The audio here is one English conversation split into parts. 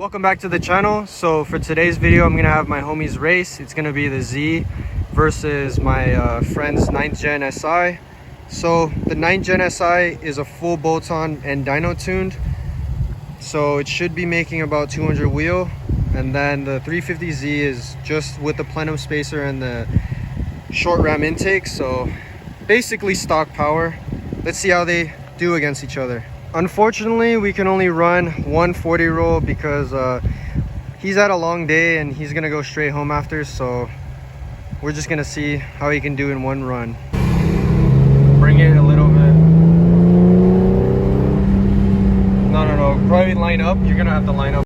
Welcome back to the channel. So for today's video, I'm gonna have my homies race. It's gonna be the Z versus my friend's 9th gen SI. So the 9th gen SI is a full bolt-on and dyno tuned, so it should be making about 200 wheel, and then the 350Z is just with the plenum spacer and the short ram intake, so basically stock power. Let's see how they do against each other. Unfortunately, we can only run 140 roll because he's had a long day and he's gonna go straight home after, so we're just gonna see how he can do in one run. Bring it a little bit. No, probably line up. You're gonna have to line up.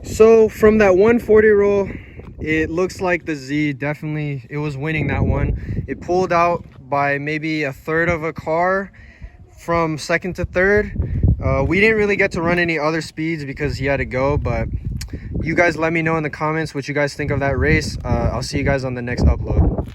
So from that 140 roll, it looks like the Z definitely, it was winning that one. It pulled out by maybe a third of a car from second to third. We didn't really get to run any other speeds because he had to go, but you guys let me know in the comments what you guys think of that race. I'll see you guys on the next upload.